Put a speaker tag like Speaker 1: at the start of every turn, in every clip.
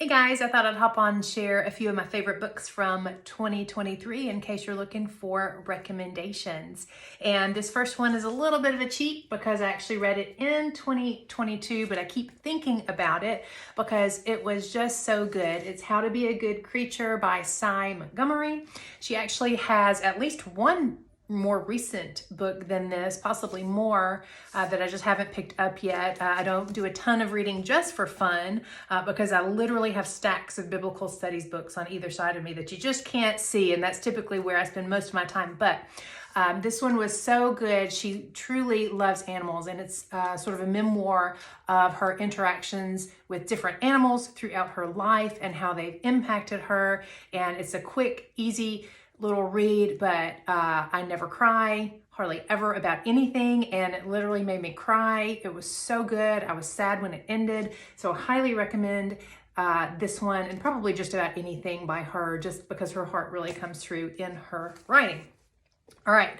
Speaker 1: Hey guys, I thought I'd hop on and share a few of my favorite books from 2023 in case you're looking for recommendations. And this first one is a little bit of a cheat because I actually read it in 2022, but I keep thinking about it because it was just so good. It's How to Be a Good Creature by Sy Montgomery. She actually has at least one more recent book than this, possibly more, that I just haven't picked up yet. I don't do a ton of reading just for fun because I literally have stacks of biblical studies books on either side of me that you just can't see, and that's typically where I spend most of my time. But this one was so good. She truly loves animals, and it's sort of a memoir of her interactions with different animals throughout her life and how they've impacted her. And it's a quick, easy little read, but I never cry hardly ever about anything, and it literally made me cry. It was so good. I was sad when it ended, so I highly recommend this one, and probably just about anything by her, just because her heart really comes through in her writing. All right.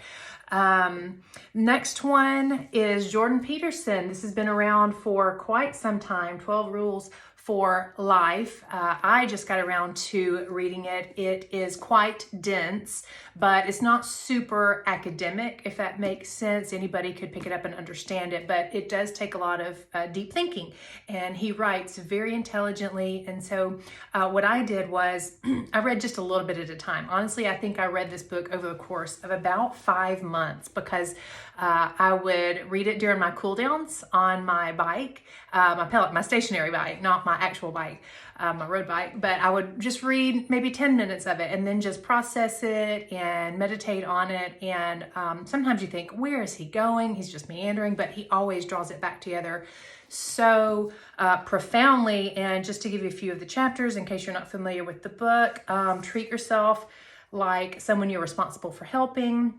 Speaker 1: Next one is Jordan Peterson. This has been around for quite some time, 12 Rules for Life. I just got around to reading it. It is quite dense, but it's not super academic, if that makes sense. Anybody could pick it up and understand it, but it does take a lot of deep thinking, and he writes very intelligently. And so what I did was I read just a little bit at a time. Honestly, I think I read this book over the course of about 5 months because I would read it during my cool downs on my bike, my stationary bike, not my actual bike, my road bike, but I would just read maybe 10 minutes of it and then just process it and meditate on it. And sometimes you think, where is he going? He's just meandering, but he always draws it back together so profoundly. And just to give you a few of the chapters, in case you're not familiar with the book, treat yourself like someone you're responsible for helping.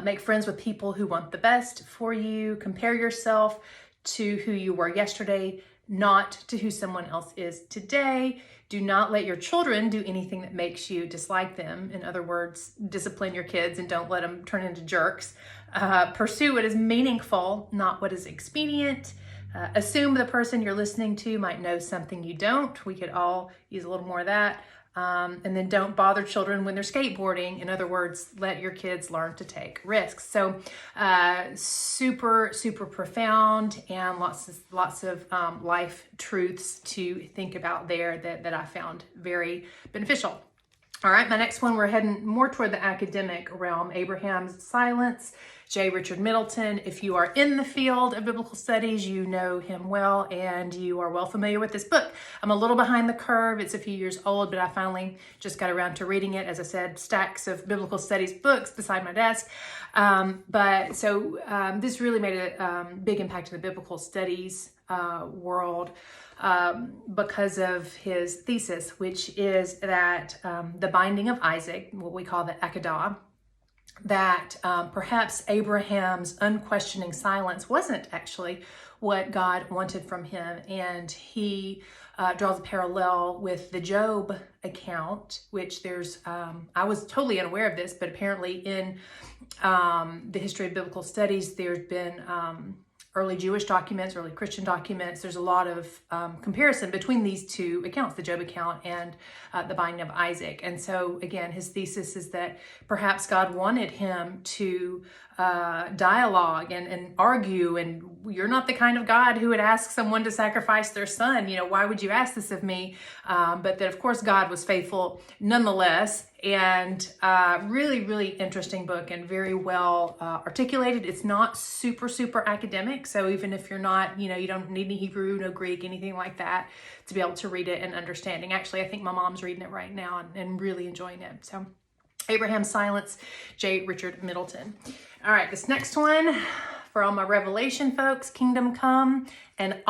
Speaker 1: Make friends with people who want the best for you. Compare yourself to who you were yesterday, not to who someone else is today. Do not let your children do anything that makes you dislike them. In other words, discipline your kids and don't let them turn into jerks. Pursue what is meaningful, not what is expedient. Assume the person you're listening to might know something you don't. We could all use a little more of that. And then don't bother children when they're skateboarding. In other words, let your kids learn to take risks. So super, super profound, and lots of life truths to think about there that I found very beneficial. All right, my next one, we're heading more toward the academic realm. Abraham's Silence, J. Richard Middleton. If you are in the field of biblical studies, you know him well, and you are well familiar with this book. I'm a little behind the curve. It's a few years old, but I finally just got around to reading it. As I said, stacks of biblical studies books beside my desk. This really made a big impact in the biblical studies world. Because of his thesis, which is that the binding of Isaac, what we call the Akedah, that perhaps Abraham's unquestioning silence wasn't actually what God wanted from him. And he draws a parallel with the Job account, which there's, I was totally unaware of this, but apparently in the history of biblical studies, there's been early Jewish documents, early Christian documents. There's a lot of comparison between these two accounts, the Job account and the binding of Isaac. And so again, his thesis is that perhaps God wanted him to dialogue and argue, and you're not the kind of God who would ask someone to sacrifice their son. You know, why would you ask this of me? But that of course God was faithful nonetheless. And really, really interesting book, and very well articulated. It's not super, super academic. So even if you're not, you don't need any Hebrew, no Greek, anything like that to be able to read it and understanding. Actually, I think my mom's reading it right now and really enjoying it. So Abraham's Silence, J. Richard Middleton. All right, this next one for all my Revelation folks, Kingdom Come and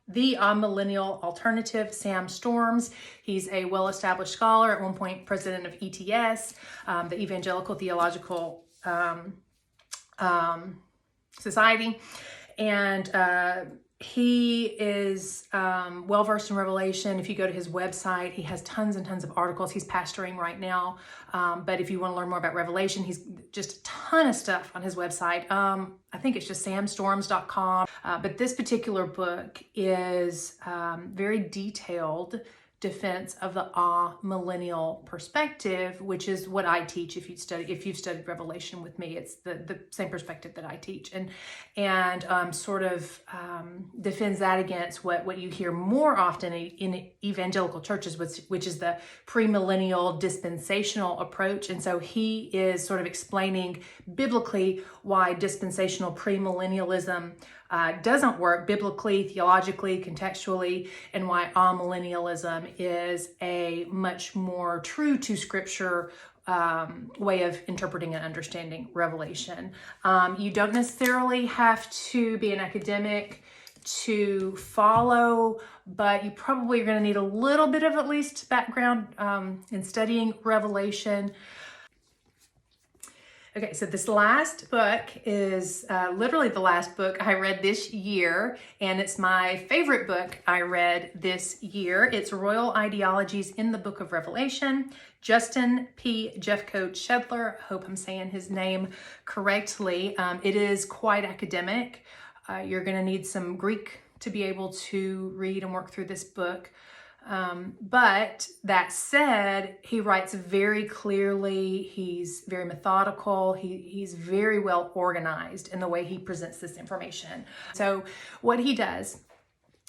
Speaker 1: The Millennial Alternative, Sam Storms. He's a well-established scholar, at one point president of ETS, the Evangelical Theological Society. And he is well-versed in Revelation. If you go to his website, he has tons and tons of articles. He's pastoring right now. But if you want to learn more about Revelation, he's just a ton of stuff on his website. I think it's just samstorms.com. But this particular book is very detailed defense of the millennial perspective, which is what I teach. If you've studied Revelation with me, it's the same perspective that I teach, and sort of defends that against what you hear more often in evangelical churches, which is the premillennial dispensational approach. And so he is sort of explaining biblically why dispensational premillennialism doesn't work biblically, theologically, contextually, and why amillennialism is a much more true to Scripture way of interpreting and understanding Revelation. You don't necessarily have to be an academic to follow, but you probably are going to need a little bit of at least background in studying Revelation. Okay, so this last book is literally the last book I read this year, and it's my favorite book I read this year. It's Royal Ideologies in the Book of Revelation. Justin P. Jeffcoat Shedler, I hope I'm saying his name correctly. It is quite academic. You're going to need some Greek to be able to read and work through this book. But that said, he writes very clearly. He's very methodical. He's very well organized in the way he presents this information. So what he does,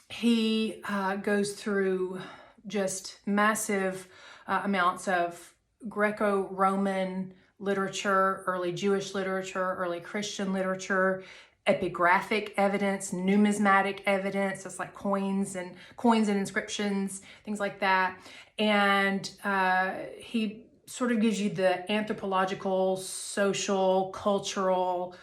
Speaker 1: he goes through just massive amounts of Greco-Roman literature, early Jewish literature, early Christian literature, epigraphic evidence, numismatic evidence, that's like coins and inscriptions, things like that. And he sort of gives you the anthropological, social, cultural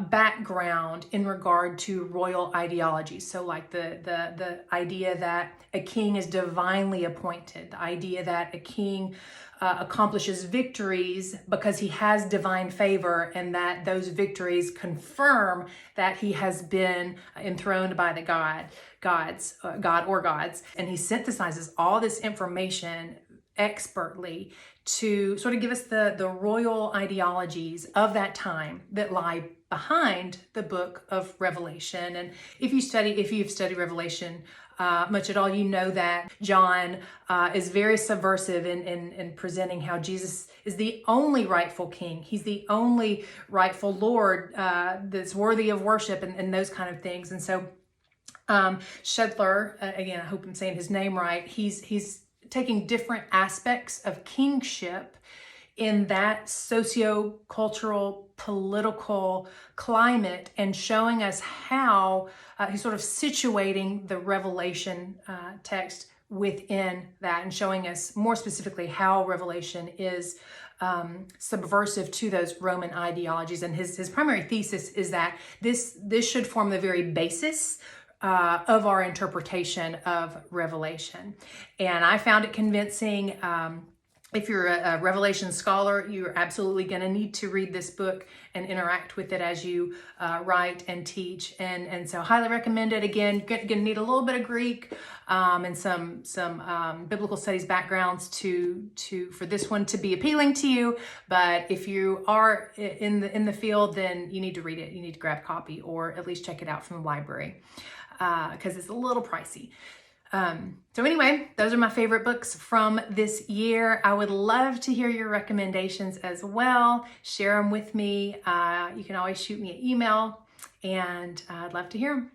Speaker 1: background in regard to royal ideology. So like the idea that a king is divinely appointed, the idea that a king accomplishes victories because he has divine favor, and that those victories confirm that he has been enthroned by the God or gods. And he synthesizes all this information expertly to sort of give us the royal ideologies of that time that lie behind the book of Revelation. And if you've studied Revelation much at all, you know that John is very subversive in presenting how Jesus is the only rightful king. He's the only rightful Lord that's worthy of worship, and those kind of things. And so Shedler, again, I hope I'm saying his name right, he's taking different aspects of kingship in that socio-cultural, political climate and showing us how he's sort of situating the Revelation text within that, and showing us more specifically how Revelation is subversive to those Roman ideologies. And his primary thesis is that this should form the very basis of our interpretation of Revelation. And I found it convincing. If you're a Revelation scholar, you're absolutely going to need to read this book and interact with it as you write and teach. And so highly recommend it. Again, you're going to need a little bit of Greek and some biblical studies backgrounds for this one to be appealing to you. But if you are in the field, then you need to read it. You need to grab a copy or at least check it out from the library because it's a little pricey. So anyway, those are my favorite books from this year. I would love to hear your recommendations as well. Share them with me. You can always shoot me an email, and I'd love to hear them.